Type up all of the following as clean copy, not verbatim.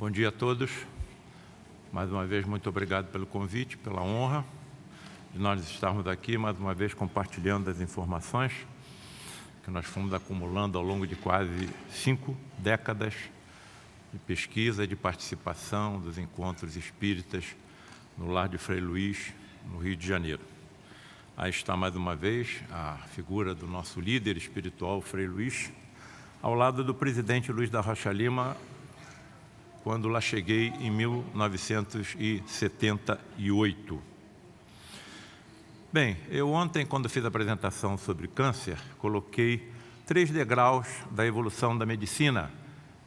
Bom dia a todos. Mais uma vez, muito obrigado pelo convite, pela honra de nós estarmos aqui, mais uma vez, compartilhando as informações que nós fomos acumulando ao longo de quase 5 décadas de pesquisa, de participação dos encontros espíritas no Lar de Frei Luís, no Rio de Janeiro. Aí está, mais uma vez, a figura do nosso líder espiritual, Frei Luís, ao lado do presidente Luiz da Rocha Lima, quando lá cheguei em 1978. Bem, eu ontem, quando fiz a apresentação sobre câncer, coloquei 3 degraus da evolução da medicina,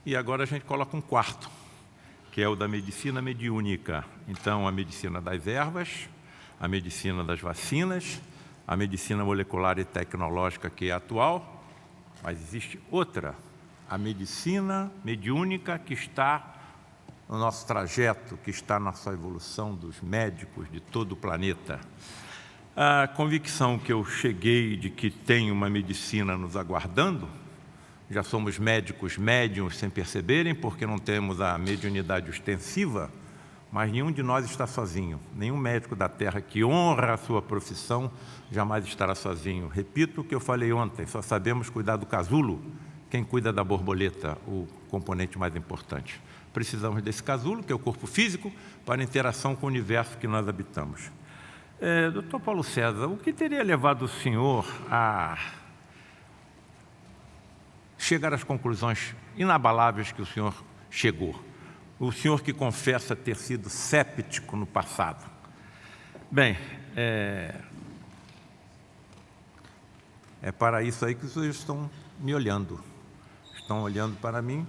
e agora a gente coloca um 4º, que é o da medicina mediúnica. Então, a medicina das ervas, a medicina das vacinas, a medicina molecular e tecnológica, que é atual, mas existe outra, a medicina mediúnica, que está no nosso trajeto, que está na sua evolução dos médicos de todo o planeta. A convicção que eu cheguei de que tem uma medicina nos aguardando, já somos médicos médiuns sem perceberem, porque não temos a mediunidade ostensiva, mas nenhum de nós está sozinho. Nenhum médico da Terra que honra a sua profissão jamais estará sozinho. Repito o que eu falei ontem, só sabemos cuidar do casulo, quem cuida da borboleta, o componente mais importante. Precisamos desse casulo, que é o corpo físico, para a interação com o universo que nós habitamos. Dr. Paulo César, o que teria levado o senhor a chegar às conclusões inabaláveis que o senhor chegou? O senhor que confessa ter sido séptico no passado. Bem, é para isso aí que os senhores estão me olhando. Estão olhando para mim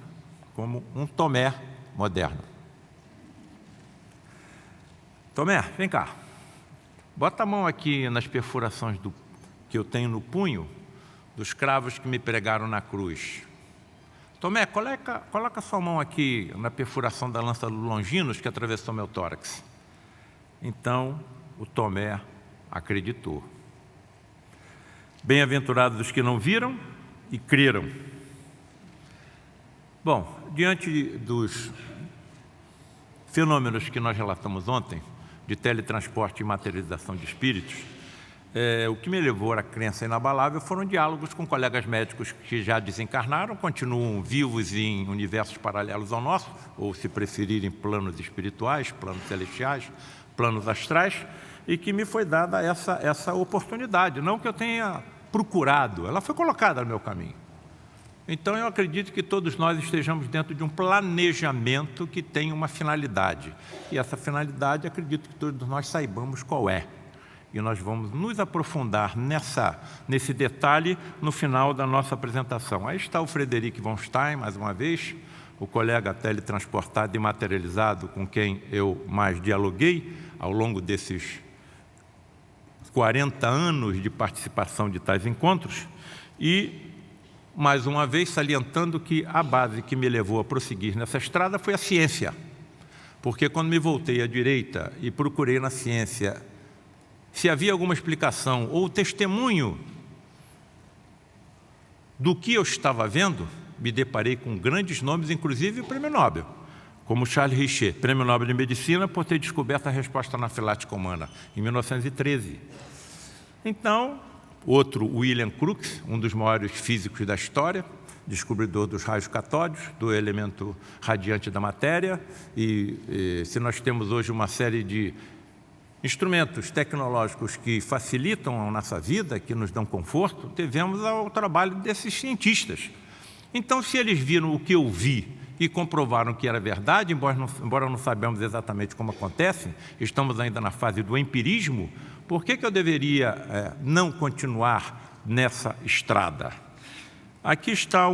como um Tomé moderno. Tomé, vem cá. Bota a mão aqui nas perfurações que eu tenho no punho dos cravos que me pregaram na cruz. Tomé, coloca sua mão aqui na perfuração da lança Longinos que atravessou meu tórax. Então, o Tomé acreditou. Bem-aventurados os que não viram e creram. Bom, diante dos fenômenos que nós relatamos ontem, de teletransporte e materialização de espíritos, o que me levou à crença inabalável foram diálogos com colegas médicos que já desencarnaram, continuam vivos em universos paralelos ao nosso, ou se preferirem planos espirituais, planos celestiais, planos astrais, e que me foi dada essa oportunidade, não que eu tenha procurado, ela foi colocada no meu caminho. Então, eu acredito que todos nós estejamos dentro de um planejamento que tem uma finalidade. E essa finalidade, acredito que todos nós saibamos qual é. E nós vamos nos aprofundar nesse detalhe no final da nossa apresentação. Aí está o Frederic von Stein, mais uma vez, o colega teletransportado e materializado com quem eu mais dialoguei ao longo desses 40 anos de participação de tais encontros. E mais uma vez, salientando que a base que me levou a prosseguir nessa estrada foi a ciência. Porque quando me voltei à direita e procurei na ciência se havia alguma explicação ou testemunho do que eu estava vendo, me deparei com grandes nomes, inclusive o Prêmio Nobel, como Charles Richet, Prêmio Nobel de Medicina, por ter descoberto a resposta anafilática humana, em 1913. Então, outro, William Crookes, um dos maiores físicos da história, descobridor dos raios catódicos, do elemento radiante da matéria, e se nós temos hoje uma série de instrumentos tecnológicos que facilitam a nossa vida, que nos dão conforto, devemos ao trabalho desses cientistas. Então, se eles viram o que eu vi e comprovaram que era verdade, embora não saibamos exatamente como acontece, estamos ainda na fase do empirismo, por que eu deveria não continuar nessa estrada? Aqui está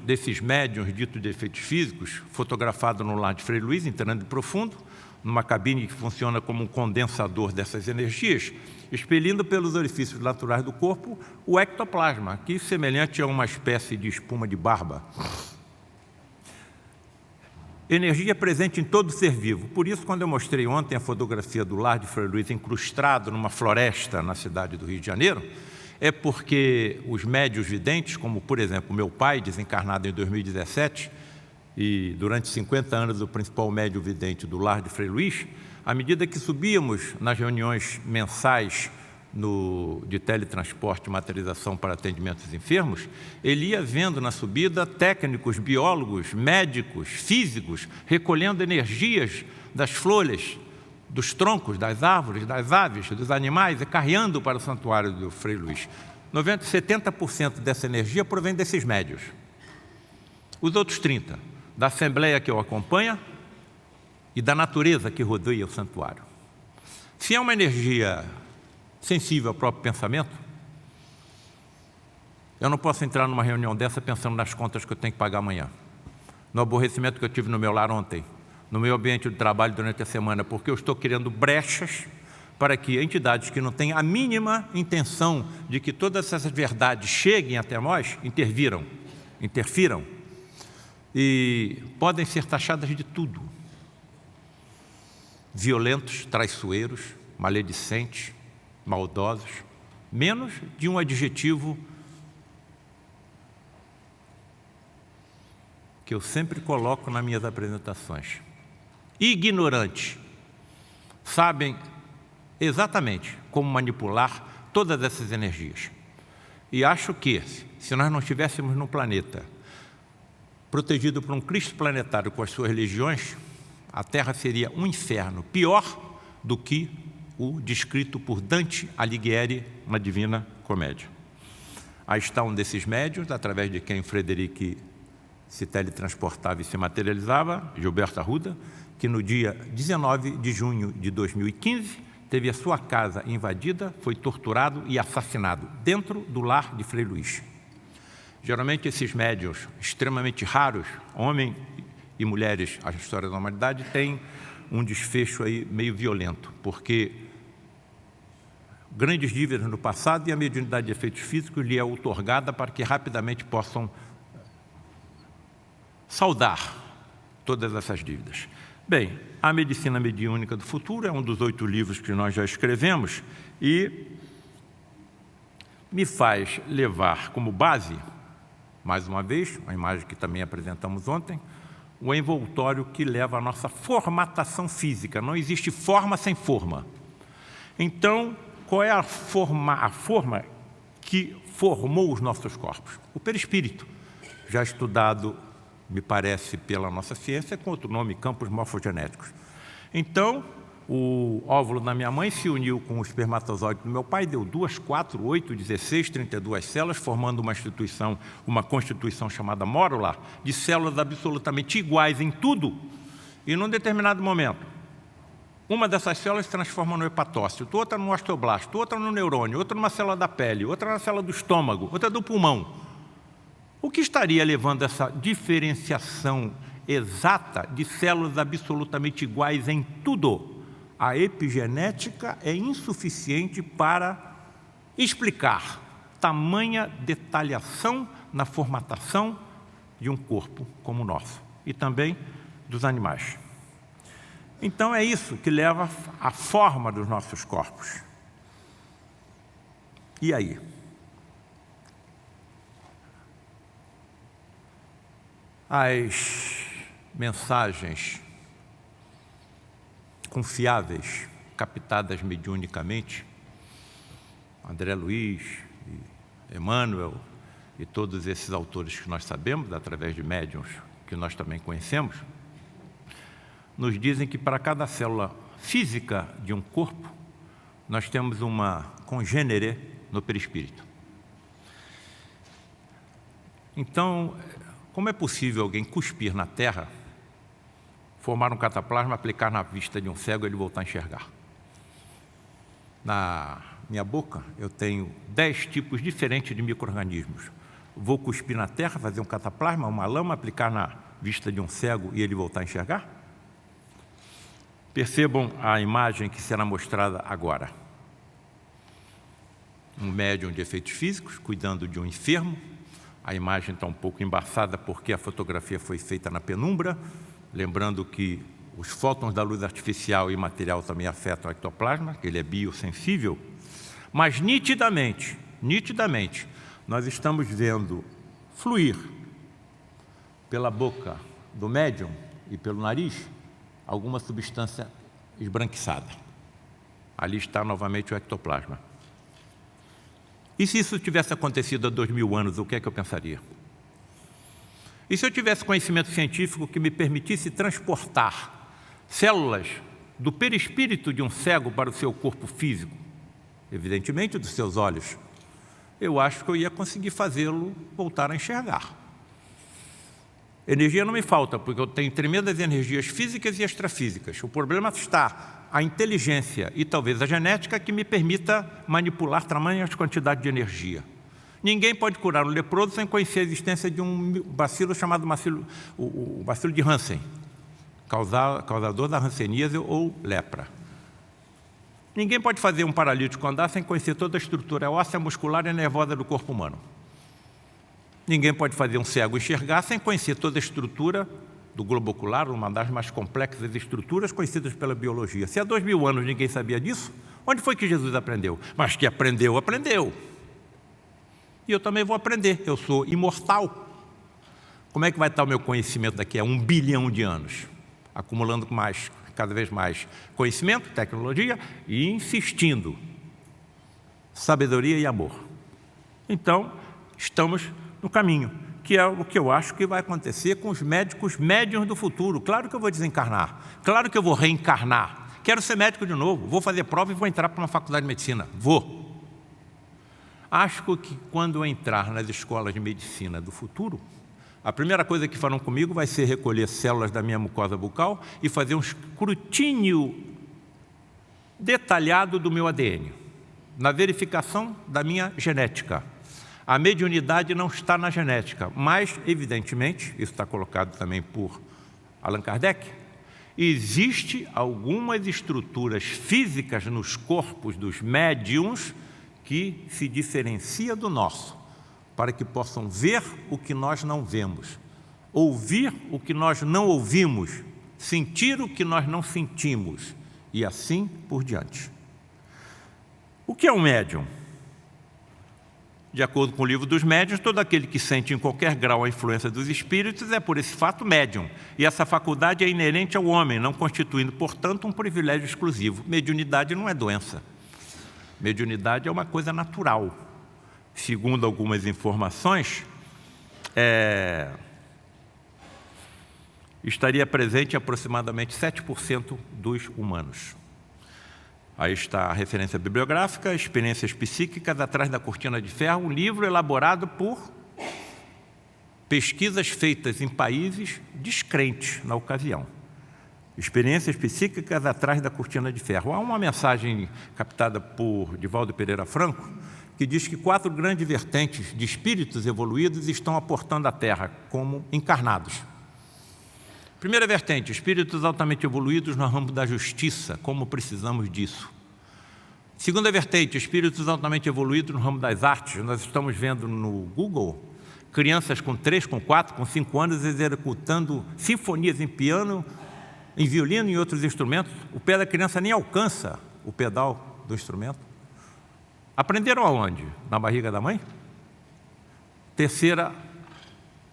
desses médiuns ditos de efeitos físicos, fotografado no Lar de Frei Luís, em Trânsito Profundo, numa cabine que funciona como um condensador dessas energias, expelindo pelos orifícios naturais do corpo o ectoplasma, que semelhante a uma espécie de espuma de barba. Energia presente em todo ser vivo. Por isso, quando eu mostrei ontem a fotografia do Lar de Frei Luís incrustado numa floresta na cidade do Rio de Janeiro, é porque os médiuns videntes, como, por exemplo, meu pai, desencarnado em 2017, e durante 50 anos o principal médium vidente do lar de Frei Luís, à medida que subíamos nas reuniões mensais de teletransporte e materialização para atendimentos enfermos, ele ia vendo na subida técnicos, biólogos, médicos, físicos, recolhendo energias das folhas, dos troncos, das árvores, das aves, dos animais, e carreando para o santuário do Frei Luís. 70% dessa energia provém desses médios. Os outros 30%, da assembleia que o acompanha e da natureza que rodeia o santuário. Se é uma energia sensível ao próprio pensamento, eu não posso entrar numa reunião dessa pensando nas contas que eu tenho que pagar amanhã, no aborrecimento que eu tive no meu lar ontem, no meu ambiente de trabalho durante a semana, porque eu estou criando brechas para que entidades que não têm a mínima intenção de que todas essas verdades cheguem até nós, interfiram, e podem ser taxadas de tudo. Violentos, traiçoeiros, maledicentes, maldosos, menos de um adjetivo que eu sempre coloco nas minhas apresentações. Ignorantes. Sabem exatamente como manipular todas essas energias. E acho que, se nós não estivéssemos no planeta protegido por um Cristo planetário com as suas legiões, a Terra seria um inferno, pior do que o descrito por Dante Alighieri na Divina Comédia. Aí está um desses médiuns, através de quem Frederic se teletransportava e se materializava, Gilberto Arruda, que no dia 19 de junho de 2015 teve a sua casa invadida, foi torturado e assassinado dentro do lar de Frei Luís. Geralmente esses médiuns extremamente raros, homens e mulheres, a história da humanidade, tem um desfecho aí meio violento, porque grandes dívidas no passado e a mediunidade de efeitos físicos lhe é outorgada para que rapidamente possam saldar todas essas dívidas. Bem, a Medicina Mediúnica do Futuro é um dos 8 livros que nós já escrevemos e me faz levar como base, mais uma vez, a imagem que também apresentamos ontem, o envoltório que leva à nossa formatação física. Não existe forma sem forma. Então, qual é a forma que formou os nossos corpos? O perispírito, já estudado, me parece, pela nossa ciência, com outro nome, campos morfogenéticos. Então, o óvulo da minha mãe se uniu com o espermatozoide do meu pai, deu 2, 4, 8, 16, 32 células, formando uma constituição chamada mórula, de células absolutamente iguais em tudo, e num determinado momento, uma dessas células se transforma no hepatócito, outra no osteoblasto, outra no neurônio, outra numa célula da pele, outra na célula do estômago, outra do pulmão. O que estaria levando a essa diferenciação exata de células absolutamente iguais em tudo? A epigenética é insuficiente para explicar tamanha detalhação na formatação de um corpo como o nosso e também dos animais. Então é isso que leva à forma dos nossos corpos. E aí? As mensagens confiáveis, captadas mediunicamente, André Luiz, Emmanuel e todos esses autores que nós sabemos, através de médiuns que nós também conhecemos, nos dizem que para cada célula física de um corpo, nós temos uma congênere no perispírito. Então, como é possível alguém cuspir na terra, formar um cataplasma, aplicar na vista de um cego e ele voltar a enxergar? Na minha boca, eu tenho 10 tipos diferentes de micro-organismos. Vou cuspir na terra, fazer um cataplasma, uma lama, aplicar na vista de um cego e ele voltar a enxergar? Percebam a imagem que será mostrada agora. Um médium de efeitos físicos, cuidando de um enfermo. A imagem está um pouco embaçada porque a fotografia foi feita na penumbra, lembrando que os fótons da luz artificial e material também afetam o ectoplasma, que ele é biossensível, mas nitidamente, nós estamos vendo fluir pela boca do médium e pelo nariz alguma substância esbranquiçada. Ali está novamente o ectoplasma. E se isso tivesse acontecido há 2000 anos, o que é que eu pensaria? E se eu tivesse conhecimento científico que me permitisse transportar células do perispírito de um cego para o seu corpo físico, evidentemente dos seus olhos, eu acho que eu ia conseguir fazê-lo voltar a enxergar. Energia não me falta, porque eu tenho tremendas energias físicas e extrafísicas. O problema está a inteligência e talvez a genética que me permita manipular tamanhas quantidades de energia. Ninguém pode curar um leproso sem conhecer a existência de um bacilo chamado o bacilo de Hansen, causador da hanseníase ou lepra. Ninguém pode fazer um paralítico andar sem conhecer toda a estrutura óssea, muscular e nervosa do corpo humano. Ninguém pode fazer um cego enxergar sem conhecer toda a estrutura do globo ocular, uma das mais complexas estruturas conhecidas pela biologia. Se há 2000 anos ninguém sabia disso, onde foi que Jesus aprendeu? Mas que aprendeu, aprendeu. E eu também vou aprender, eu sou imortal. Como é que vai estar o meu conhecimento daqui a 1 bilhão de anos? Acumulando cada vez mais conhecimento, tecnologia e insistindo. Sabedoria e amor. Então, estamos no caminho, que é o que eu acho que vai acontecer com os médiuns do futuro. Claro que eu vou desencarnar, claro que eu vou reencarnar. Quero ser médico de novo, vou fazer prova e vou entrar para uma faculdade de medicina. Vou. Acho que quando eu entrar nas escolas de medicina do futuro, a primeira coisa que farão comigo vai ser recolher células da minha mucosa bucal e fazer um escrutínio detalhado do meu ADN, na verificação da minha genética. A mediunidade não está na genética, mas, evidentemente, isso está colocado também por Allan Kardec, existe algumas estruturas físicas nos corpos dos médiuns que se diferencia do nosso, para que possam ver o que nós não vemos, ouvir o que nós não ouvimos, sentir o que nós não sentimos, e assim por diante. O que é um médium? De acordo com o livro dos médiuns, todo aquele que sente em qualquer grau a influência dos espíritos é, por esse fato, médium. E essa faculdade é inerente ao homem, não constituindo, portanto, um privilégio exclusivo. Mediunidade não é doença. Mediunidade é uma coisa natural. Segundo algumas informações, estaria presente em aproximadamente 7% dos humanos. Aí está a referência bibliográfica, Experiências Psíquicas Atrás da Cortina de Ferro, um livro elaborado por pesquisas feitas em países descrentes na ocasião. Experiências Psíquicas Atrás da Cortina de Ferro. Há uma mensagem captada por Divaldo Pereira Franco, que diz que 4 grandes vertentes de espíritos evoluídos estão aportando à Terra como encarnados. Primeira vertente, espíritos altamente evoluídos no ramo da justiça, como precisamos disso. Segunda vertente, espíritos altamente evoluídos no ramo das artes. Nós estamos vendo no Google crianças com 3, com 4, com 5 anos executando sinfonias em piano, em violino e em outros instrumentos. O pé da criança nem alcança o pedal do instrumento. Aprenderam aonde? Na barriga da mãe? Terceira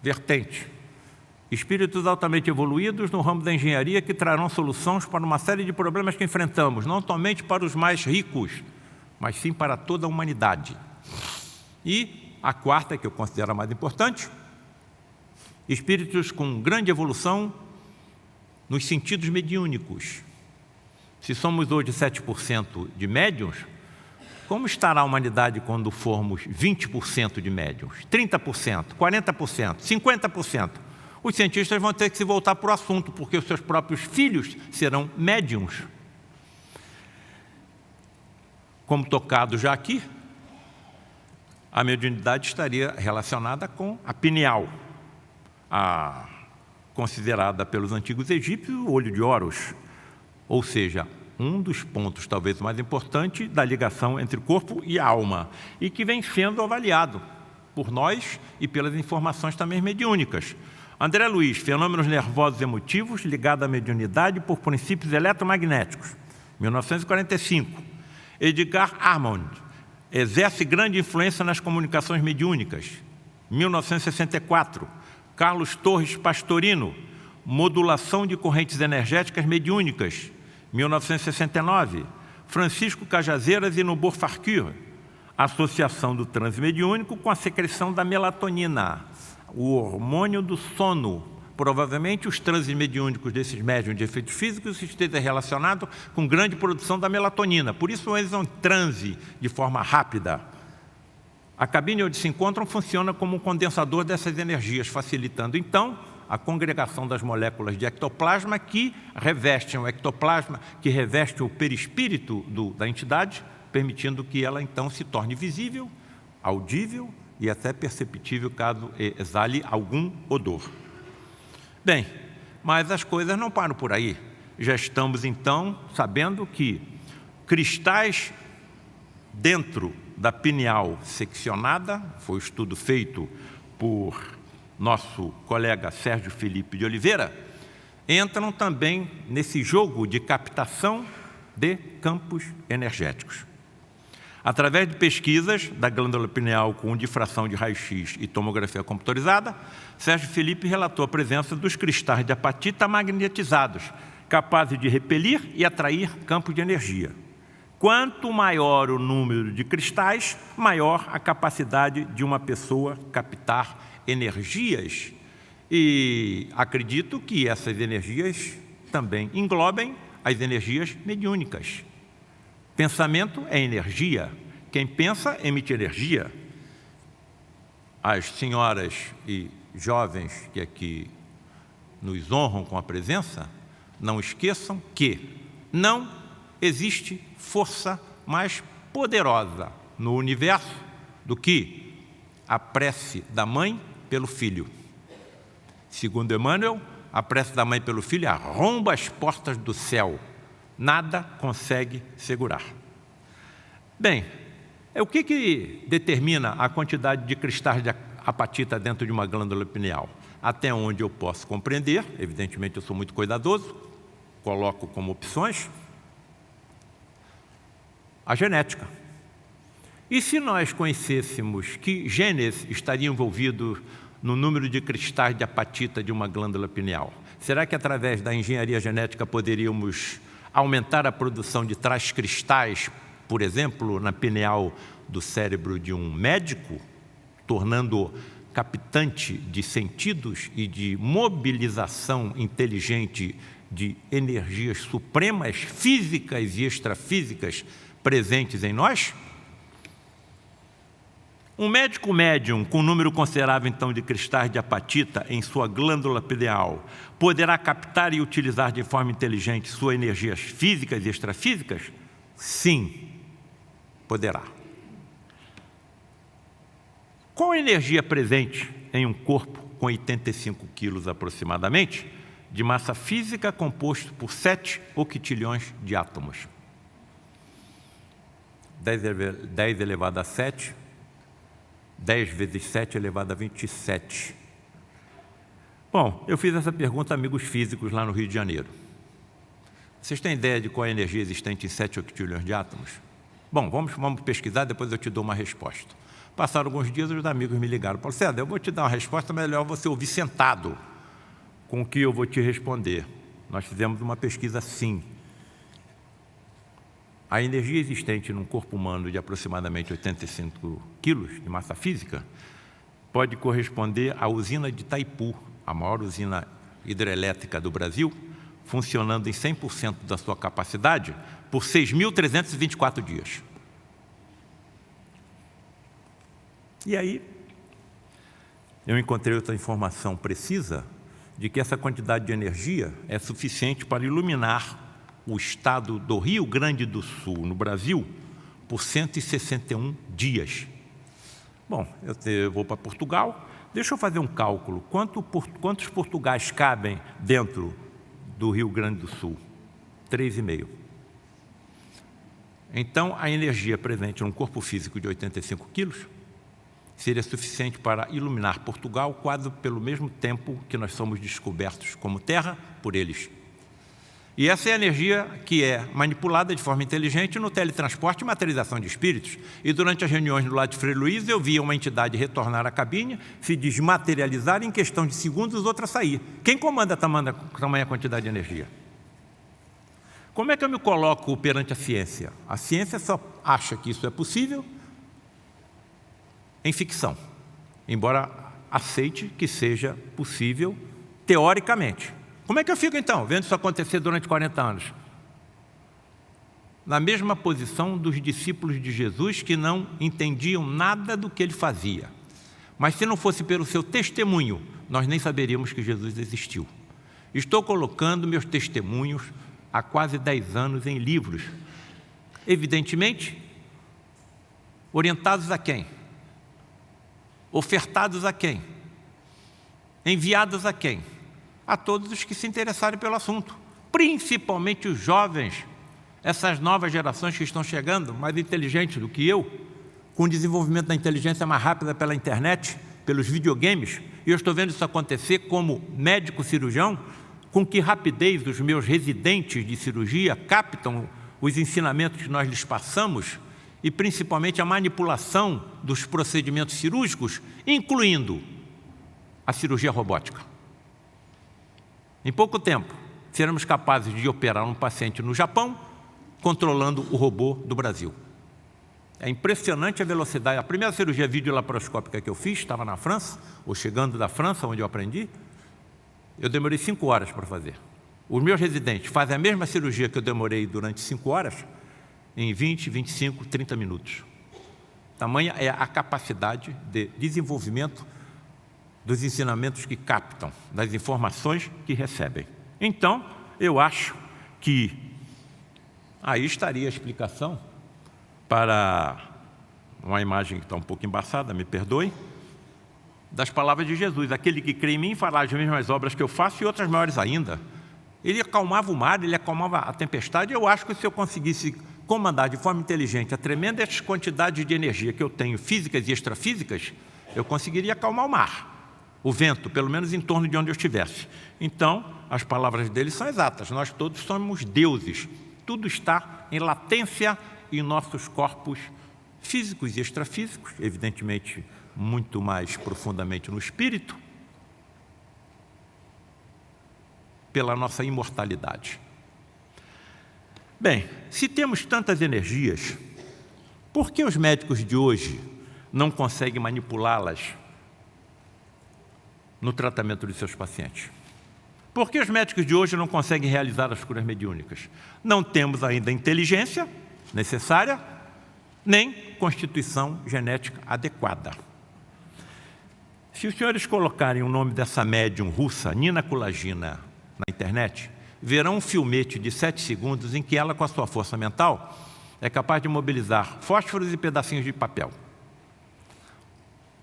vertente, espíritos altamente evoluídos no ramo da engenharia que trarão soluções para uma série de problemas que enfrentamos, não somente para os mais ricos, mas sim para toda a humanidade. E a quarta, que eu considero a mais importante, espíritos com grande evolução nos sentidos mediúnicos. Se somos hoje 7% de médiuns, como estará a humanidade quando formos 20% de médiuns, 30%, 40%, 50%? Os cientistas vão ter que se voltar para o assunto, porque os seus próprios filhos serão médiuns. Como tocado já aqui, a mediunidade estaria relacionada com a pineal, considerada pelos antigos egípcios o olho de Horus, ou seja, um dos pontos talvez mais importantes da ligação entre corpo e alma, e que vem sendo avaliado por nós e pelas informações também mediúnicas. André Luiz, fenômenos nervosos emotivos ligados à mediunidade por princípios eletromagnéticos, 1945. Edgar Armand, exerce grande influência nas comunicações mediúnicas, 1964. Carlos Torres Pastorino, Modulação de correntes energéticas mediúnicas, 1969. Francisco Cajazeiras e Nubor Farquhar, associação do transe mediúnico com a secreção da melatonina, o hormônio do sono. Provavelmente os transes mediúnicos desses médiuns de efeitos físicos estejam relacionados com grande produção da melatonina. Por isso eles são transe de forma rápida. A cabine onde se encontram funciona como um condensador dessas energias, facilitando então a congregação das moléculas de ectoplasma que revestem o ectoplasma, que reveste o perispírito da entidade, permitindo que ela então se torne visível, audível e até perceptível caso exale algum odor. Bem, mas as coisas não param por aí. Já estamos então sabendo que cristais dentro da pineal seccionada, foi um estudo feito por nosso colega Sérgio Felipe de Oliveira, entram também nesse jogo de captação de campos energéticos. Através de pesquisas da glândula pineal com difração de raio-x e tomografia computadorizada, Sérgio Felipe relatou a presença dos cristais de apatita magnetizados, capazes de repelir e atrair campos de energia. Quanto maior o número de cristais, maior a capacidade de uma pessoa captar energias. E acredito que essas energias também englobem as energias mediúnicas. Pensamento é energia. Quem pensa emite energia. As senhoras e jovens que aqui nos honram com a presença, não esqueçam que não existe força mais poderosa no universo do que a prece da mãe pelo filho. Segundo Emmanuel, a prece da mãe pelo filho arromba as portas do céu. Nada consegue segurar. Bem, o que determina a quantidade de cristais de apatita dentro de uma glândula pineal? Até onde eu posso compreender, evidentemente eu sou muito cuidadoso, coloco como opções a genética. E se nós conhecêssemos que genes estariam envolvidos no número de cristais de apatita de uma glândula pineal, será que através da engenharia genética poderíamos aumentar a produção de tais cristais, por exemplo, na pineal do cérebro de um médico, tornando-o captante de sentidos e de mobilização inteligente de energias supremas, físicas e extrafísicas presentes em nós? Um médico médium com um número considerável, então, de cristais de apatita em sua glândula pineal poderá captar e utilizar de forma inteligente suas energias físicas e extrafísicas? Sim, poderá. Qual a energia presente em um corpo com 85 quilos aproximadamente, de massa física composto por 7 octilhões de átomos? 10 elevado a 7, 10 vezes 7 elevado a 27. Bom, eu fiz essa pergunta a amigos físicos lá no Rio de Janeiro. Vocês têm ideia de qual é a energia existente em 7 octilhões de átomos? Bom, vamos pesquisar, depois eu te dou uma resposta. Passaram alguns dias, os amigos me ligaram. Paulo César, eu vou te dar uma resposta, melhor você ouvir sentado com o que eu vou te responder. Nós fizemos uma pesquisa sim. A energia existente num corpo humano de aproximadamente 85 quilos de massa física pode corresponder à usina de Itaipu, a maior usina hidrelétrica do Brasil, funcionando em 100% da sua capacidade por 6.324 dias. E aí, eu encontrei outra informação precisa de que essa quantidade de energia é suficiente para iluminar o estado do Rio Grande do Sul, no Brasil, por 161 dias. Bom, eu vou para Portugal, deixa eu fazer um cálculo. Quantos Portugais cabem dentro do Rio Grande do Sul? 3,5. Então, a energia presente num corpo físico de 85 quilos seria suficiente para iluminar Portugal quase pelo mesmo tempo que nós somos descobertos como Terra por eles. E essa é a energia que é manipulada de forma inteligente no teletransporte e materialização de espíritos. E durante as reuniões do lado de Frei Luiz, eu via uma entidade retornar à cabine, se desmaterializar, em questão de segundos, outra sair. Quem comanda tamanha quantidade de energia? Como é que eu me coloco perante a ciência? A ciência só acha que isso é possível em ficção, embora aceite que seja possível teoricamente. Como é que eu fico, então, vendo isso acontecer durante 40 anos? Na mesma posição dos discípulos de Jesus que não entendiam nada do que ele fazia. Mas se não fosse pelo seu testemunho, nós nem saberíamos que Jesus existiu. Estou colocando meus testemunhos há quase 10 anos em livros. Evidentemente, orientados a quem? Ofertados a quem? Enviados a quem? A todos os que se interessarem pelo assunto, principalmente os jovens, essas novas gerações que estão chegando, mais inteligentes do que eu, com o desenvolvimento da inteligência mais rápida pela internet, pelos videogames, e eu estou vendo isso acontecer como médico cirurgião, com que rapidez os meus residentes de cirurgia captam os ensinamentos que nós lhes passamos e principalmente a manipulação dos procedimentos cirúrgicos, incluindo a cirurgia robótica. Em pouco tempo, seremos capazes de operar um paciente no Japão, controlando o robô do Brasil. É impressionante a velocidade. A primeira cirurgia videolaparoscópica que eu fiz, estava na França, ou chegando da França, onde eu aprendi, eu demorei 5 horas para fazer. Os meus residentes fazem a mesma cirurgia que eu demorei durante 5 horas, em 20, 25, 30 minutos. Tamanha é a capacidade de desenvolvimento dos ensinamentos que captam, das informações que recebem. Então, eu acho que aí estaria a explicação para uma imagem que está um pouco embaçada, me perdoe, das palavras de Jesus: aquele que crê em mim fará as mesmas obras que eu faço e outras maiores ainda. Ele acalmava o mar, ele acalmava a tempestade. Eu acho que se eu conseguisse comandar de forma inteligente a tremendas quantidades de energia que eu tenho, físicas e extrafísicas, eu conseguiria acalmar o mar, o vento, pelo menos em torno de onde eu estivesse. Então, as palavras dele são exatas. Nós todos somos deuses. Tudo está em latência em nossos corpos físicos e extrafísicos, evidentemente muito mais profundamente no espírito, pela nossa imortalidade. Bem, se temos tantas energias, por que os médicos de hoje não conseguem manipulá-las no tratamento de seus pacientes? Por que os médicos de hoje não conseguem realizar as curas mediúnicas? Não temos ainda a inteligência necessária, nem constituição genética adequada. Se os senhores colocarem o nome dessa médium russa, Nina Kulagina, na internet, verão um filmete de 7 segundos em que ela, com a sua força mental, é capaz de mobilizar fósforos e pedacinhos de papel.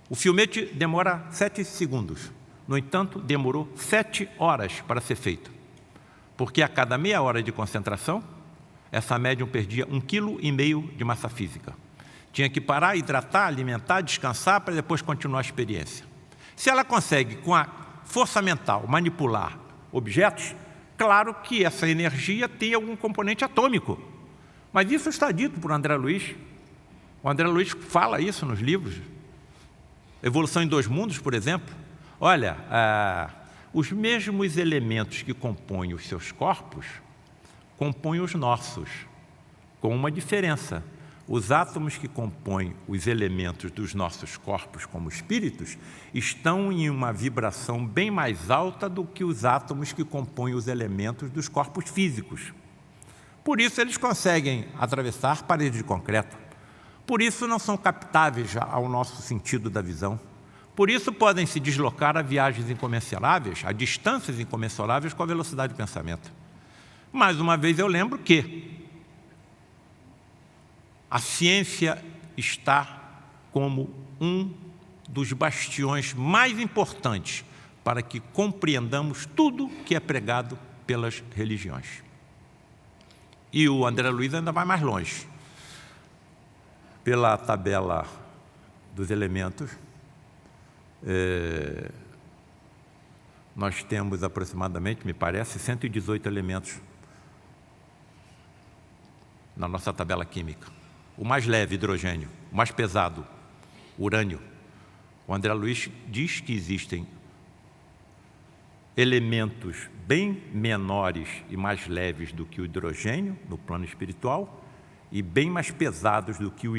O filmete demora 7 segundos. No entanto, demorou 7 horas para ser feito, porque a cada meia hora de concentração, essa médium perdia 1,5 kg de massa física. Tinha que parar, hidratar, alimentar, descansar, para depois continuar a experiência. Se ela consegue, com a força mental, manipular objetos, claro que essa energia tem algum componente atômico. Mas isso está dito por André Luiz. O André Luiz fala isso nos livros. Evolução em 2 Mundos, por exemplo. Olha, os mesmos elementos que compõem os seus corpos, compõem os nossos, com uma diferença. Os átomos que compõem os elementos dos nossos corpos como espíritos estão em uma vibração bem mais alta do que os átomos que compõem os elementos dos corpos físicos. Por isso eles conseguem atravessar paredes de concreto. Por isso não são captáveis ao nosso sentido da visão. Por isso podem se deslocar a viagens incomensuráveis, a distâncias incomensuráveis com a velocidade do pensamento. Mais uma vez eu lembro que a ciência está como um dos bastiões mais importantes para que compreendamos tudo que é pregado pelas religiões. E o André Luiz ainda vai mais longe. Pela tabela dos elementos, nós temos aproximadamente, me parece, 118 elementos na nossa tabela química. O mais leve, hidrogênio. O mais pesado, urânio. O André Luiz diz que existem elementos bem menores e mais leves do que o hidrogênio no plano espiritual e bem mais pesados do que o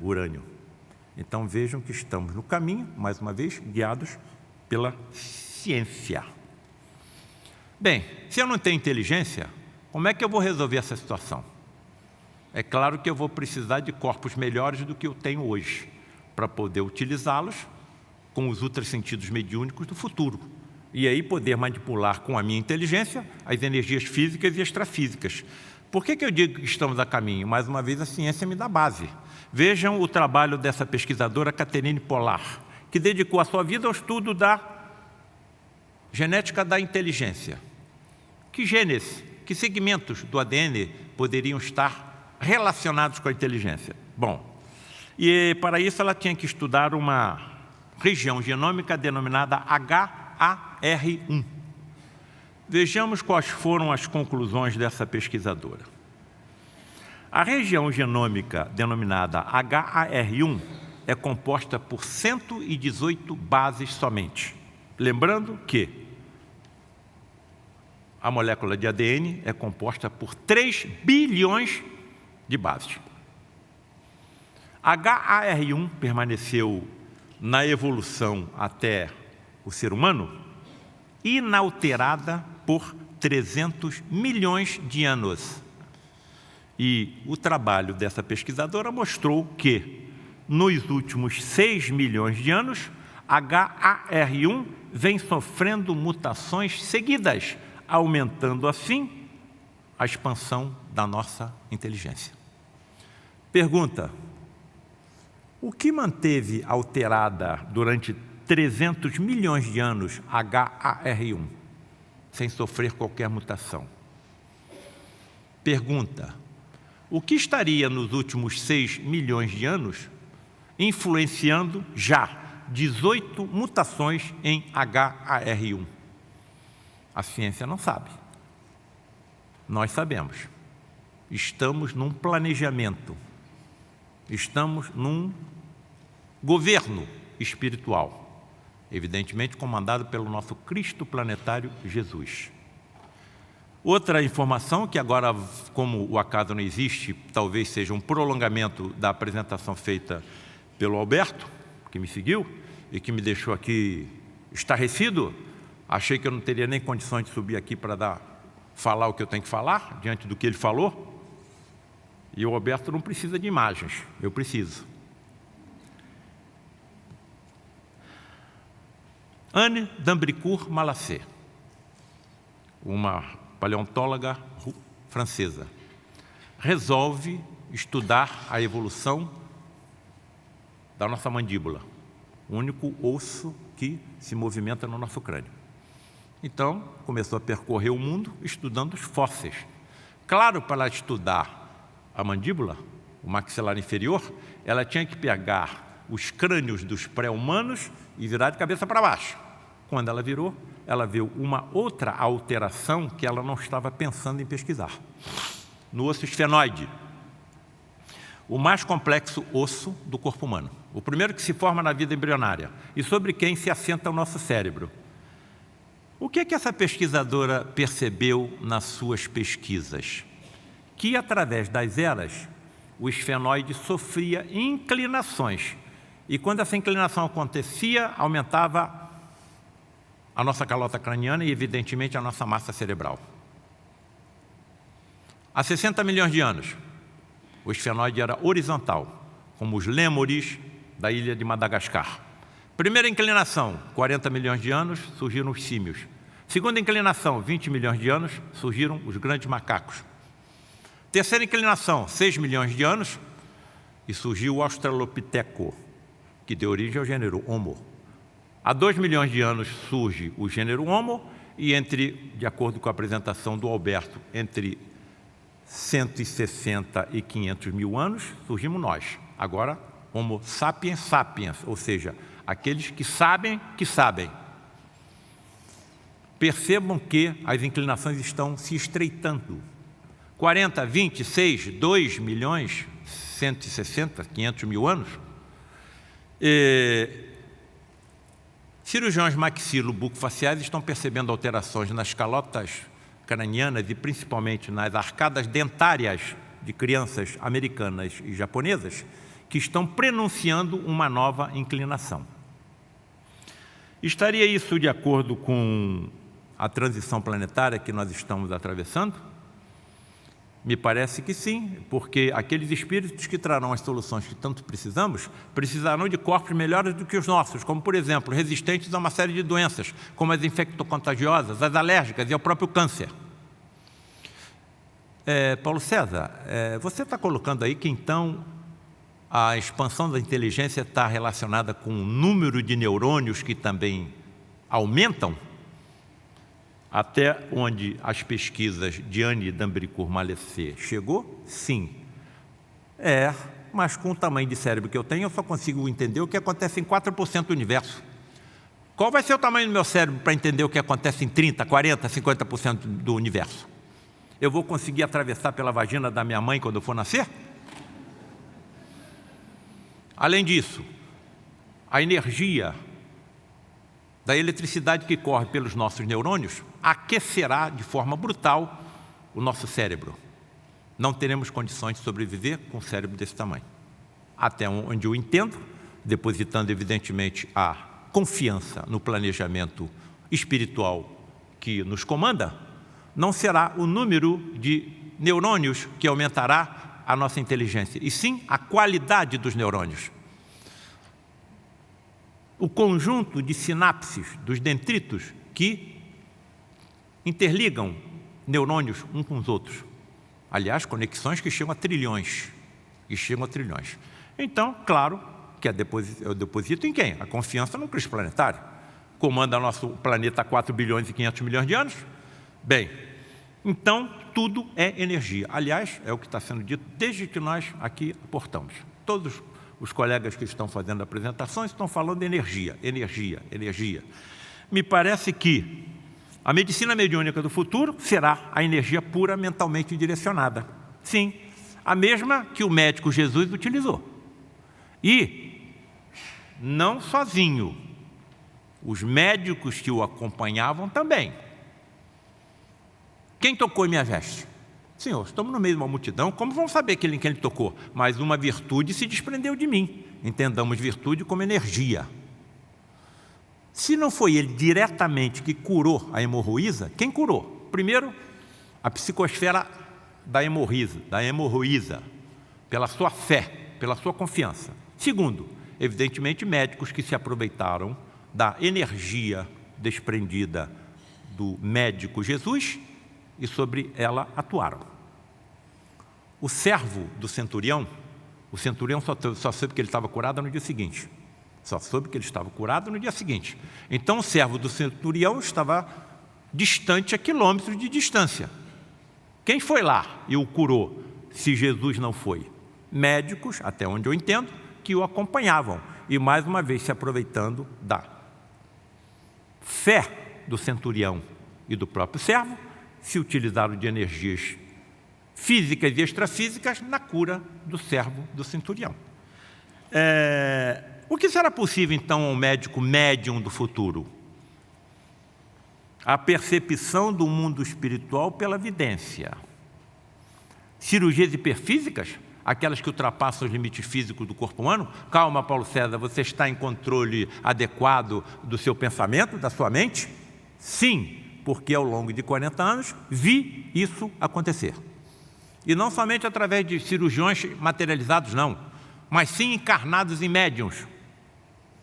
urânio. Então vejam que estamos no caminho, mais uma vez, guiados pela ciência. Bem, se eu não tenho inteligência, como é que eu vou resolver essa situação? É claro que eu vou precisar de corpos melhores do que eu tenho hoje, para poder utilizá-los com os ultrassentidos mediúnicos do futuro. E aí poder manipular com a minha inteligência as energias físicas e extrafísicas. Por que eu digo que estamos a caminho? Mais uma vez, a ciência me dá base. Vejam o trabalho dessa pesquisadora Catherine Pollard, que dedicou a sua vida ao estudo da genética da inteligência. Que genes, que segmentos do ADN poderiam estar relacionados com a inteligência? Bom, e para isso ela tinha que estudar uma região genômica denominada HAR1. Vejamos quais foram as conclusões dessa pesquisadora. A região genômica denominada HAR1 é composta por 118 bases somente. Lembrando que a molécula de ADN é composta por 3 bilhões de bases. HAR1 permaneceu na evolução até o ser humano inalterada por 300 milhões de anos. E o trabalho dessa pesquisadora mostrou que, nos últimos 6 milhões de anos, HAR1 vem sofrendo mutações seguidas, aumentando assim a expansão da nossa inteligência. Pergunta: o que manteve alterada durante 300 milhões de anos HAR1, sem sofrer qualquer mutação? Pergunta: o que estaria nos últimos 6 milhões de anos influenciando já 18 mutações em HAR1? A ciência não sabe. Nós sabemos. Estamos num planejamento. Estamos num governo espiritual, evidentemente comandado pelo nosso Cristo planetário Jesus. Outra informação que agora, como o acaso não existe, talvez seja um prolongamento da apresentação feita pelo Alberto, que me seguiu e que me deixou aqui estarrecido. Achei que eu não teria nem condições de subir aqui para falar o que eu tenho que falar, diante do que ele falou. E o Alberto não precisa de imagens, eu preciso. Anne d'Ambricourt Malassez, uma paleontóloga francesa, resolve estudar a evolução da nossa mandíbula, o único osso que se movimenta no nosso crânio. Então, começou a percorrer o mundo estudando os fósseis. Claro, para estudar a mandíbula, o maxilar inferior, ela tinha que pegar os crânios dos pré-humanos e virar de cabeça para baixo. Quando ela virou, ela viu uma outra alteração que ela não estava pensando em pesquisar. No osso esfenoide, o mais complexo osso do corpo humano. O primeiro que se forma na vida embrionária e sobre quem se assenta o nosso cérebro. O que essa pesquisadora percebeu nas suas pesquisas? Que, através das eras, o esfenoide sofria inclinações. E quando essa inclinação acontecia, aumentava a nossa calota craniana e, evidentemente, a nossa massa cerebral. Há 60 milhões de anos, o esfenoide era horizontal, como os lêmures da ilha de Madagascar. Primeira inclinação, 40 milhões de anos, surgiram os símios. Segunda inclinação, 20 milhões de anos, surgiram os grandes macacos. Terceira inclinação, 6 milhões de anos, e surgiu o Australopiteco, que deu origem ao gênero Homo. Há 2 milhões de anos surge o gênero Homo, e de acordo com a apresentação do Alberto, entre 160 e 500 mil anos, surgimos nós. Agora, Homo sapiens sapiens, ou seja, aqueles que sabem que sabem. Percebam que as inclinações estão se estreitando. 40, 20, 6, 2 milhões, 160, 500 mil anos. Cirurgiões maxilo-bucofaciais estão percebendo alterações nas calotas cranianas e principalmente nas arcadas dentárias de crianças americanas e japonesas, que estão prenunciando uma nova inclinação. Estaria isso de acordo com a transição planetária que nós estamos atravessando? Me parece que sim, porque aqueles espíritos que trarão as soluções que tanto precisamos, precisarão de corpos melhores do que os nossos, como, por exemplo, resistentes a uma série de doenças, como as infectocontagiosas, as alérgicas e o próprio câncer. Paulo César, você está colocando aí que, então, a expansão da inteligência está relacionada com o número de neurônios que também aumentam? Até onde as pesquisas de Anne Dambricourt-Malesser chegou? Sim. Mas com o tamanho de cérebro que eu tenho, eu só consigo entender o que acontece em 4% do universo. Qual vai ser o tamanho do meu cérebro para entender o que acontece em 30%, 40%, 50% do universo? Eu vou conseguir atravessar pela vagina da minha mãe quando eu for nascer? Além disso, a energia da eletricidade que corre pelos nossos neurônios aquecerá de forma brutal o nosso cérebro. Não teremos condições de sobreviver com um cérebro desse tamanho. Até onde eu entendo, depositando evidentemente a confiança no planejamento espiritual que nos comanda, não será o número de neurônios que aumentará a nossa inteligência, e sim a qualidade dos neurônios. O conjunto de sinapses dos dendritos que interligam neurônios uns com os outros. Aliás, conexões que chegam a trilhões. Então, claro, que eu deposito em quem? A confiança no Cristo planetário. Comanda nosso planeta há 4 bilhões e 500 milhões de anos. Bem, então, tudo é energia. Aliás, é o que está sendo dito desde que nós aqui aportamos. Todos os colegas que estão fazendo apresentações estão falando de energia, energia, energia. Me parece que a medicina mediúnica do futuro será a energia pura mentalmente direcionada. Sim, a mesma que o médico Jesus utilizou. E não sozinho, os médicos que o acompanhavam também. Quem tocou em minha veste? Senhor, estamos no meio de uma multidão, como vão saber quem ele tocou? Mas uma virtude se desprendeu de mim. Entendamos virtude como energia. Se não foi ele diretamente que curou a hemorroísa, quem curou? Primeiro, a psicosfera da hemorroísa, pela sua fé, pela sua confiança. Segundo, evidentemente, médicos que se aproveitaram da energia desprendida do médico Jesus e sobre ela atuaram. O servo do centurião, o centurião só soube que ele estava curado no dia seguinte. Então o servo do centurião estava distante a quilômetros de distância. Quem foi lá e o curou, se Jesus não foi? Médicos, até onde eu entendo, que o acompanhavam. E mais uma vez se aproveitando da fé do centurião e do próprio servo, se utilizaram de energias físicas e extrafísicas na cura do servo do centurião. O que será possível, então, ao médico médium do futuro? A percepção do mundo espiritual pela vidência. Cirurgias hiperfísicas, aquelas que ultrapassam os limites físicos do corpo humano? Calma, Paulo César, você está em controle adequado do seu pensamento, da sua mente? Sim, porque ao longo de 40 anos vi isso acontecer. E não somente através de cirurgiões materializados, não, mas sim encarnados em médiuns.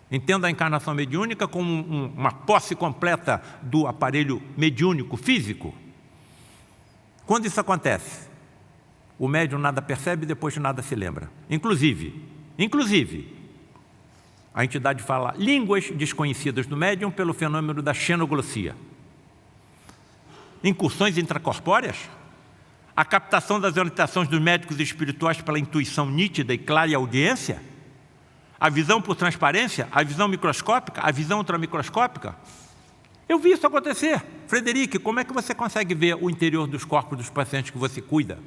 Entenda a encarnação mediúnica como uma posse completa do aparelho mediúnico físico. Quando isso acontece, o médium nada percebe e depois nada se lembra. Inclusive, a entidade fala línguas desconhecidas do médium pelo fenômeno da xenoglossia. Incursões intracorpóreas, a captação das orientações dos médicos espirituais pela intuição nítida e clara e audiência, a visão por transparência, a visão microscópica, a visão ultramicroscópica. Eu vi isso acontecer. Frederico, como é que você consegue ver o interior dos corpos dos pacientes que você cuida?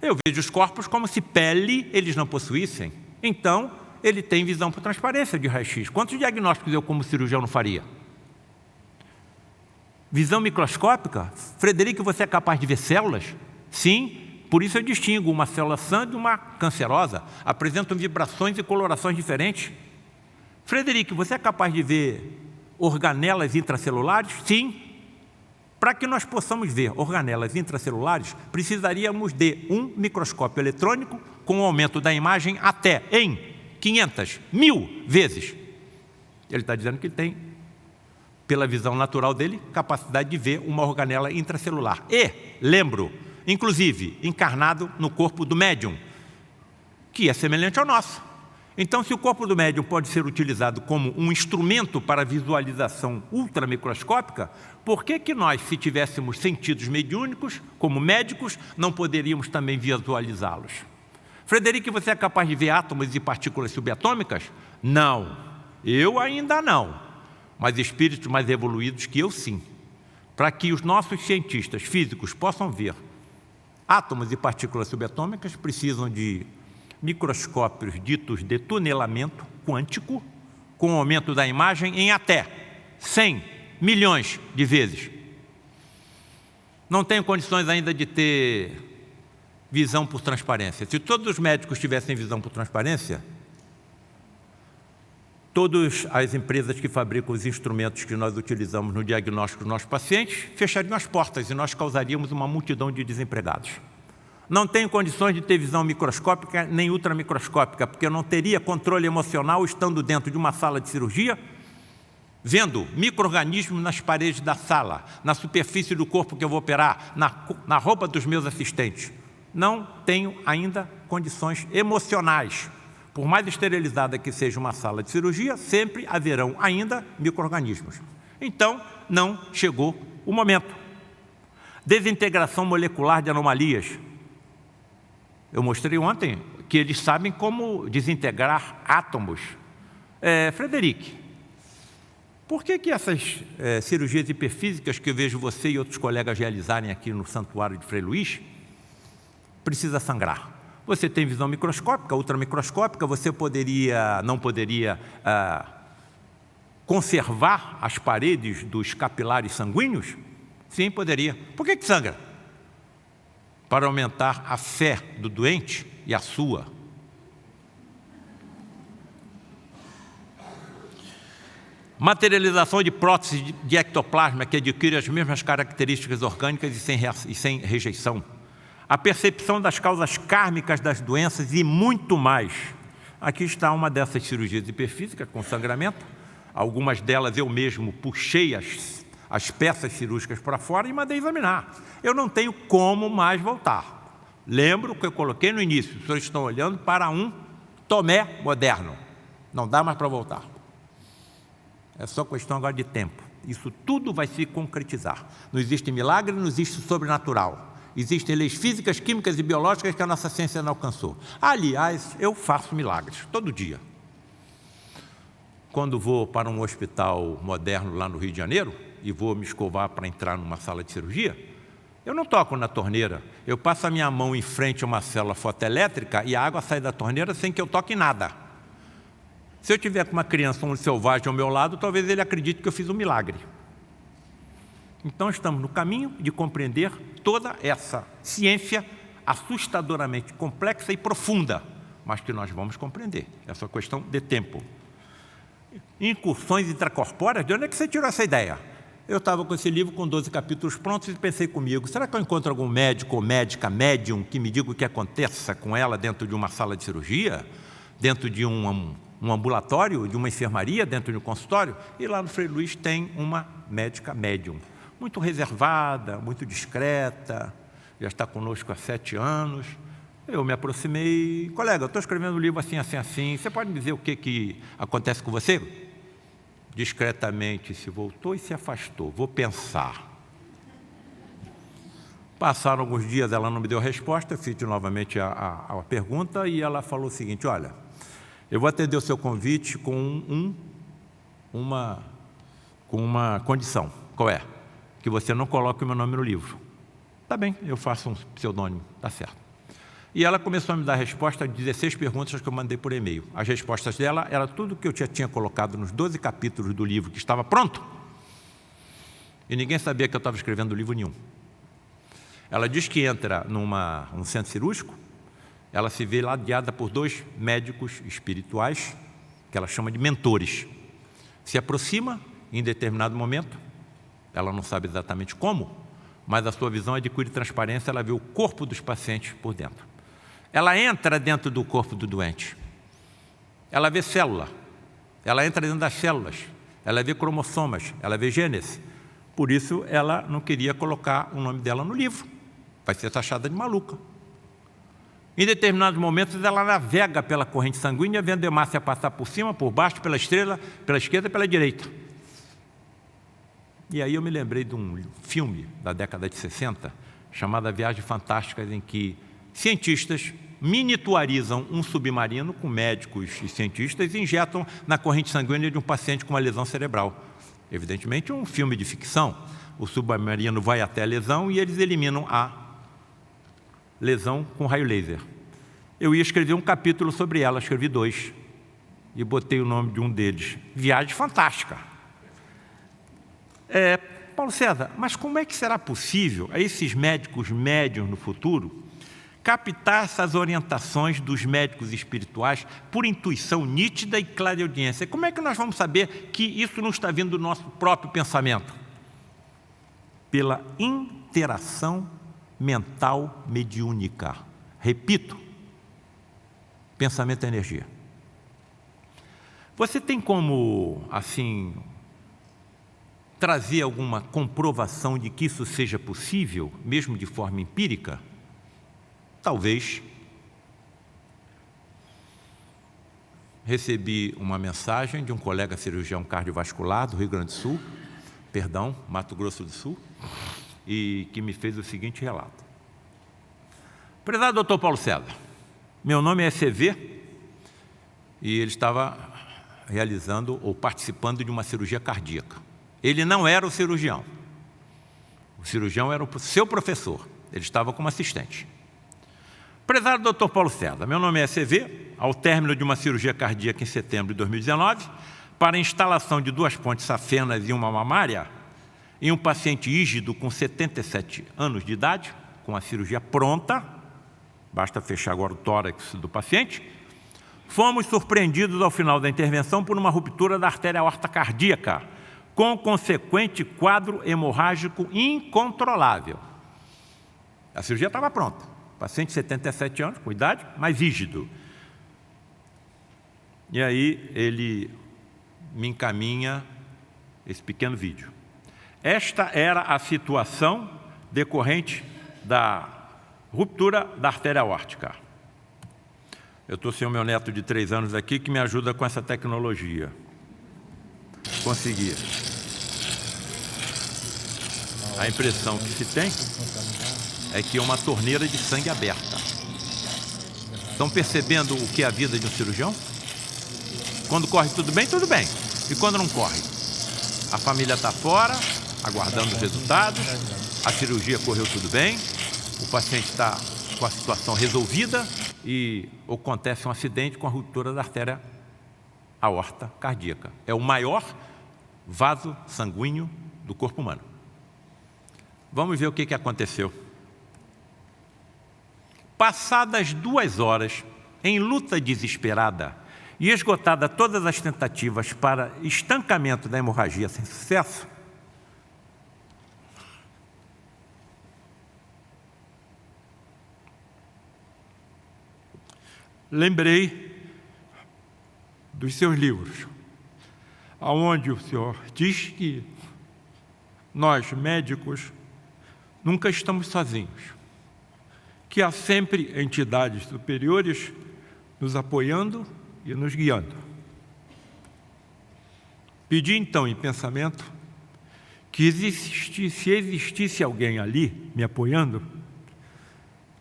Eu vejo os corpos como se pele eles não possuíssem. Então, ele tem visão por transparência de raio-x. Quantos diagnósticos eu, como cirurgião, não faria? Visão microscópica? Frederico, você é capaz de ver células? Sim, por isso eu distingo uma célula sã de uma cancerosa. Apresentam vibrações e colorações diferentes. Frederico, você é capaz de ver organelas intracelulares? Sim. Para que nós possamos ver organelas intracelulares, precisaríamos de um microscópio eletrônico com o aumento da imagem até em 500, 1000 vezes. Ele está dizendo que tem, pela visão natural dele, capacidade de ver uma organela intracelular. E, lembro, inclusive, encarnado no corpo do médium, que é semelhante ao nosso. Então, se o corpo do médium pode ser utilizado como um instrumento para visualização ultramicroscópica, por que nós, se tivéssemos sentidos mediúnicos, como médicos, não poderíamos também visualizá-los? Frederico, você é capaz de ver átomos e partículas subatômicas? Não, eu ainda não, mas espíritos mais evoluídos que eu sim. Para que os nossos cientistas físicos possam ver átomos e partículas subatômicas, precisam de microscópios ditos de tunelamento quântico, com aumento da imagem em até 100 milhões de vezes. Não tenho condições ainda de ter visão por transparência. Se todos os médicos tivessem visão por transparência, todas as empresas que fabricam os instrumentos que nós utilizamos no diagnóstico dos nossos pacientes fechariam as portas e nós causaríamos uma multidão de desempregados. Não tenho condições de ter visão microscópica nem ultramicroscópica, porque eu não teria controle emocional estando dentro de uma sala de cirurgia, vendo micro-organismos nas paredes da sala, na superfície do corpo que eu vou operar, na roupa dos meus assistentes. Não tenho ainda condições emocionais. Por mais esterilizada que seja uma sala de cirurgia, sempre haverão ainda micro-organismos. Então, não chegou o momento. Desintegração molecular de anomalias. Eu mostrei ontem que eles sabem como desintegrar átomos. Frederico, por que essas cirurgias hiperfísicas que eu vejo você e outros colegas realizarem aqui no Santuário de Frei Luís, precisa sangrar? Você tem visão microscópica, ultramicroscópica, você não poderia conservar as paredes dos capilares sanguíneos? Sim, poderia. Por que sangra? Para aumentar a fé do doente e a sua. Materialização de prótese de ectoplasma que adquire as mesmas características orgânicas e sem rejeição. A percepção das causas kármicas das doenças e muito mais. Aqui está uma dessas cirurgias hiperfísicas com sangramento. Algumas delas eu mesmo puxei as peças cirúrgicas para fora e mandei examinar. Eu não tenho como mais voltar. Lembro que eu coloquei no início, os senhores estão olhando para um Tomé moderno. Não dá mais para voltar. É só questão agora de tempo. Isso tudo vai se concretizar. Não existe milagre, não existe sobrenatural. Existem leis físicas, químicas e biológicas que a nossa ciência não alcançou. Aliás, eu faço milagres, todo dia. Quando vou para um hospital moderno lá no Rio de Janeiro, e vou me escovar para entrar numa sala de cirurgia, eu não toco na torneira, eu passo a minha mão em frente a uma célula fotoelétrica e a água sai da torneira sem que eu toque em nada. Se eu tiver com uma criança, um selvagem ao meu lado, talvez ele acredite que eu fiz um milagre. Então estamos no caminho de compreender toda essa ciência assustadoramente complexa e profunda, mas que nós vamos compreender. É só questão de tempo. Incursões intracorpóreas, de onde é que você tirou essa ideia? Eu estava com esse livro com 12 capítulos prontos e pensei comigo, será que eu encontro algum médico ou médica, médium, que me diga o que aconteça com ela dentro de uma sala de cirurgia, dentro de um ambulatório, de uma enfermaria, dentro de um consultório? E lá no Frei Luís tem uma médica médium, muito reservada, muito discreta, já está conosco há 7 anos. Eu me aproximei, colega, eu estou escrevendo um livro assim, assim, assim, você pode me dizer o que acontece com você? Discretamente se voltou e se afastou. Vou pensar. Passaram alguns dias, ela não me deu resposta, eu fiz novamente a pergunta e ela falou o seguinte, olha, eu vou atender o seu convite com uma condição. qual é? Que você não coloque o meu nome no livro. Tá bem, eu faço um pseudônimo, tá certo. E ela começou a me dar resposta a 16 perguntas que eu mandei por e-mail. As respostas dela era tudo que eu já tinha colocado nos 12 capítulos do livro que estava pronto. E ninguém sabia que eu estava escrevendo livro nenhum. Ela diz que entra num centro cirúrgico, ela se vê ladeada por 2 médicos espirituais, que ela chama de mentores. Se aproxima em determinado momento, ela não sabe exatamente como, mas a sua visão adquire transparência, ela vê o corpo dos pacientes por dentro. Ela entra dentro do corpo do doente. Ela vê célula. Ela entra dentro das células. Ela vê cromossomas. Ela vê genes. Por isso, ela não queria colocar o nome dela no livro. Vai ser taxada de maluca. Em determinados momentos, ela navega pela corrente sanguínea, vendo a hemácia passar por cima, por baixo, pela estrela, pela esquerda e pela direita. E aí eu me lembrei de um filme da década de 60, chamado Viagens Fantásticas, em que cientistas miniaturizam um submarino com médicos e cientistas e injetam na corrente sanguínea de um paciente com uma lesão cerebral. Evidentemente, um filme de ficção. O submarino vai até a lesão e eles eliminam a lesão com raio laser. Eu ia escrever um capítulo sobre ela, escrevi 2. E botei o nome de um deles, Viagem Fantástica. Paulo César, mas como é que será possível a esses médicos médiuns no futuro captar essas orientações dos médicos espirituais por intuição nítida e clareaudiência? Como é que nós vamos saber que isso não está vindo do nosso próprio pensamento? Pela interação mental mediúnica. Repito, pensamento é energia. Você tem como, assim, trazer alguma comprovação de que isso seja possível, mesmo de forma empírica? Talvez. Recebi uma mensagem de um colega cirurgião cardiovascular do Rio Grande do Sul, Mato Grosso do Sul, e que me fez o seguinte relato. Prezado doutor Paulo César, meu nome é CV e ele estava realizando ou participando de uma cirurgia cardíaca. Ele não era o cirurgião era o seu professor, ele estava como assistente. Prezado doutor Paulo César, meu nome é CV, ao término de uma cirurgia cardíaca em setembro de 2019, para a instalação de 2 pontes safenas e uma mamária, em um paciente ígido com 77 anos de idade, com a cirurgia pronta, basta fechar agora o tórax do paciente, fomos surpreendidos ao final da intervenção por uma ruptura da artéria aorta cardíaca, com consequente quadro hemorrágico incontrolável. A cirurgia estava pronta, paciente de 77 anos, com idade, mas rígido. E aí ele me encaminha esse pequeno vídeo. Esta era a situação decorrente da ruptura da artéria aórtica. Eu estou sem o meu neto de 3 anos aqui que me ajuda com essa tecnologia. Consegui. A impressão que se tem é que é uma torneira de sangue aberta. Estão percebendo o que é a vida de um cirurgião? Quando corre tudo bem, tudo bem. E quando não corre? A família está fora, aguardando os resultados, a cirurgia correu tudo bem, o paciente está com a situação resolvida e acontece um acidente com a ruptura da artéria aorta cardíaca. É o maior vaso sanguíneo do corpo humano. Vamos ver o que aconteceu. Passadas 2 horas, em luta desesperada e esgotada todas as tentativas para estancamento da hemorragia sem sucesso, lembrei dos seus livros, onde o senhor diz que nós, médicos, nunca estamos sozinhos, que há sempre entidades superiores nos apoiando e nos guiando. Pedi então em pensamento que se existisse alguém ali me apoiando,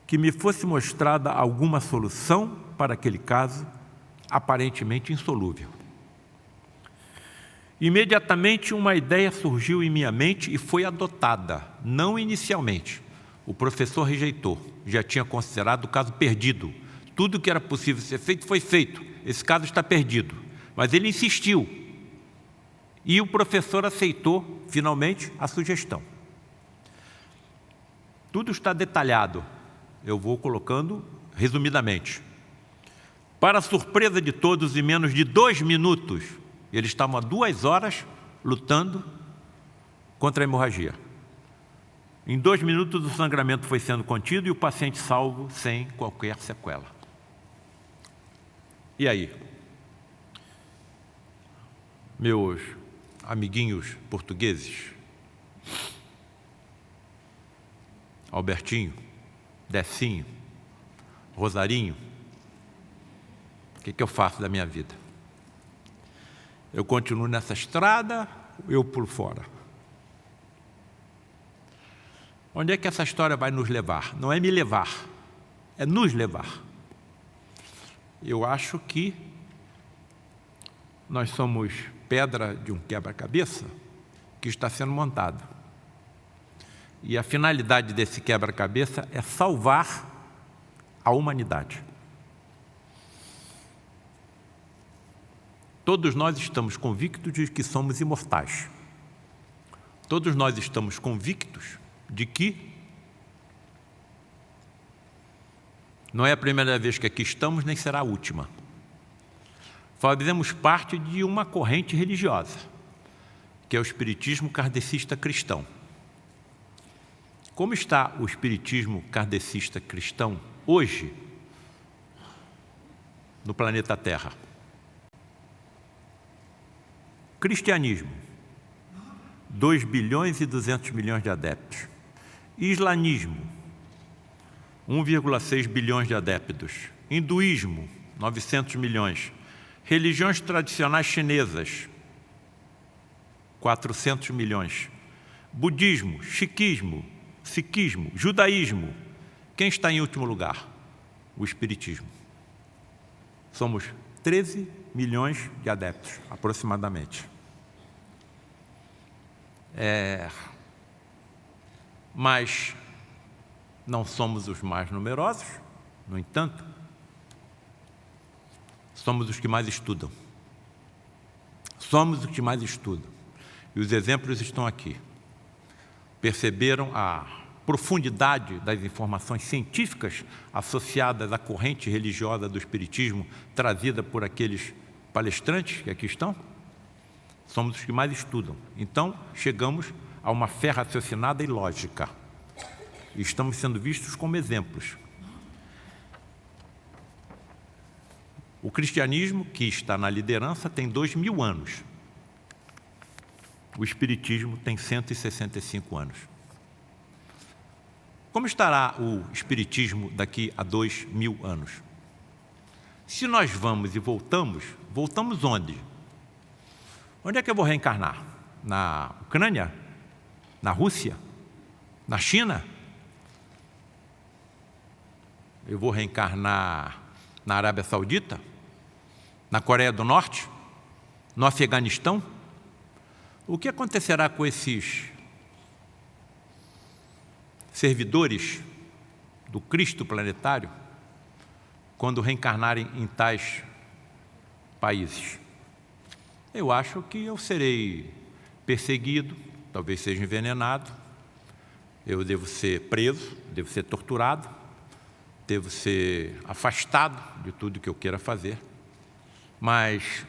que me fosse mostrada alguma solução para aquele caso aparentemente insolúvel. Imediatamente uma ideia surgiu em minha mente e foi adotada, não inicialmente. O professor rejeitou, já tinha considerado o caso perdido. Tudo que era possível ser feito foi feito, esse caso está perdido. Mas ele insistiu e o professor aceitou, finalmente, a sugestão. Tudo está detalhado, eu vou colocando resumidamente. Para a surpresa de todos, em menos de 2 minutos, eles estavam há 2 horas lutando contra a hemorragia. Em 2 minutos o sangramento foi sendo contido e o paciente salvo sem qualquer sequela. E aí? Meus amiguinhos portugueses, Albertinho, Decinho, Rosarinho, o que eu faço da minha vida? Eu continuo nessa estrada, eu pulo fora. Onde é que essa história vai nos levar? Não é me levar, é nos levar. Eu acho que nós somos pedra de um quebra-cabeça que está sendo montado. E a finalidade desse quebra-cabeça é salvar a humanidade. Todos nós estamos convictos de que somos imortais. Todos nós estamos convictos de que não é a primeira vez que aqui estamos, nem será a última. Fazemos parte de uma corrente religiosa, que é o espiritismo kardecista cristão. Como está o espiritismo kardecista cristão hoje no planeta Terra? Cristianismo, 2 bilhões e 200 milhões de adeptos. Islamismo, 1,6 bilhões de adeptos. Hinduísmo, 900 milhões. Religiões tradicionais chinesas, 400 milhões. Budismo, sikhismo, judaísmo. Quem está em último lugar? O espiritismo. Somos 13 milhões de adeptos, aproximadamente. Mas não somos os mais numerosos, no entanto, somos os que mais estudam. Somos os que mais estudam. E os exemplos estão aqui. Perceberam a profundidade das informações científicas associadas à corrente religiosa do espiritismo trazida por aqueles palestrantes que aqui estão? Somos os que mais estudam. Então, chegamos a uma fé raciocinada e lógica. E estamos sendo vistos como exemplos. O cristianismo, que está na liderança, tem 2000 anos. O espiritismo tem 165 anos. Como estará o espiritismo daqui a 2000 anos? Se nós vamos e voltamos, voltamos onde? Onde é que eu vou reencarnar? Na Ucrânia? Na Rússia? Na China? Eu vou reencarnar na Arábia Saudita? Na Coreia do Norte? No Afeganistão? O que acontecerá com esses servidores do Cristo planetário quando reencarnarem em tais países? Eu acho que eu serei perseguido, talvez seja envenenado, eu devo ser preso, devo ser torturado, devo ser afastado de tudo que eu queira fazer, mas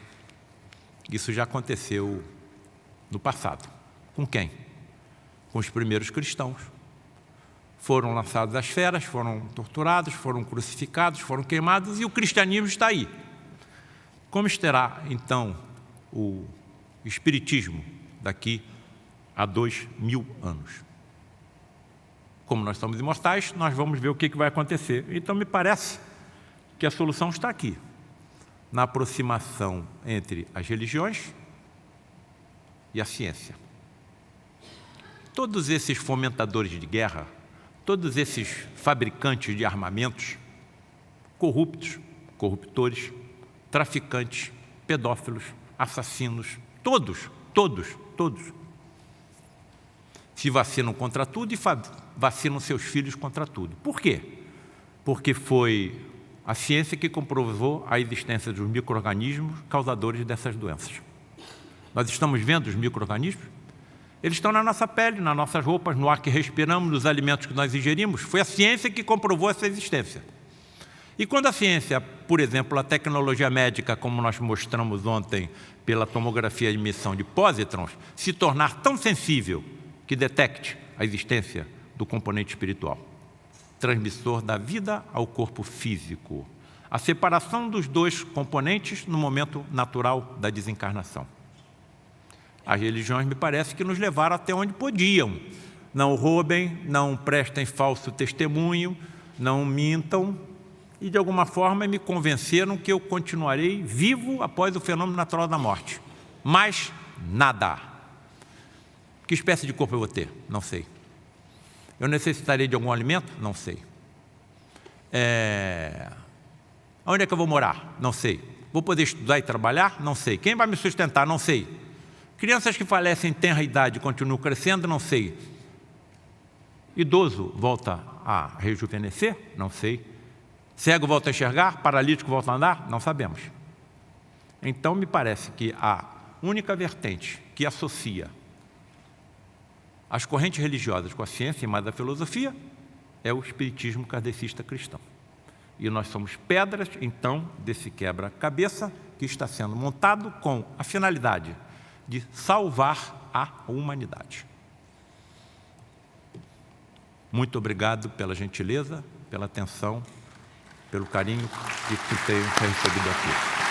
isso já aconteceu no passado. Com quem? Com os primeiros cristãos. Foram lançados às feras, foram torturados, foram crucificados, foram queimados e o cristianismo está aí. Como estará, então, o espiritismo daqui a 2000 anos? Como nós somos imortais, nós vamos ver o que vai acontecer. Então, me parece que a solução está aqui, na aproximação entre as religiões e a ciência. Todos esses fomentadores de guerra, todos esses fabricantes de armamentos, corruptos, corruptores, traficantes, pedófilos, assassinos, todos Todos. Se vacinam contra tudo e vacinam seus filhos contra tudo. Por quê? Porque foi a ciência que comprovou a existência dos micro-organismos causadores dessas doenças. Nós estamos vendo os micro-organismos? Eles estão na nossa pele, nas nossas roupas, no ar que respiramos, nos alimentos que nós ingerimos. Foi a ciência que comprovou essa existência. E quando a ciência, por exemplo, a tecnologia médica, como nós mostramos ontem pela tomografia de emissão de pósitrons, se tornar tão sensível que detecte a existência do componente espiritual, transmissor da vida ao corpo físico, a separação dos dois componentes no momento natural da desencarnação. As religiões, me parece, que nos levaram até onde podiam. Não roubem, não prestem falso testemunho, não mintam, e de alguma forma me convenceram que eu continuarei vivo após o fenômeno natural da morte. Mas nada. Que espécie de corpo eu vou ter? Não sei. Eu necessitarei de algum alimento? Não sei. Onde é que eu vou morar? Não sei. Vou poder estudar e trabalhar? Não sei. Quem vai me sustentar? Não sei. Crianças que falecem em tenra idade continuam crescendo? Não sei. Idoso volta a rejuvenescer? Não sei. Cego volta a enxergar? Paralítico volta a andar? Não sabemos. Então, me parece que a única vertente que associa as correntes religiosas com a ciência e mais a filosofia é o espiritismo kardecista cristão. E nós somos pedras, então, desse quebra-cabeça que está sendo montado com a finalidade de salvar a humanidade. Muito obrigado pela gentileza, pela atenção, pelo carinho que tenho recebido aqui.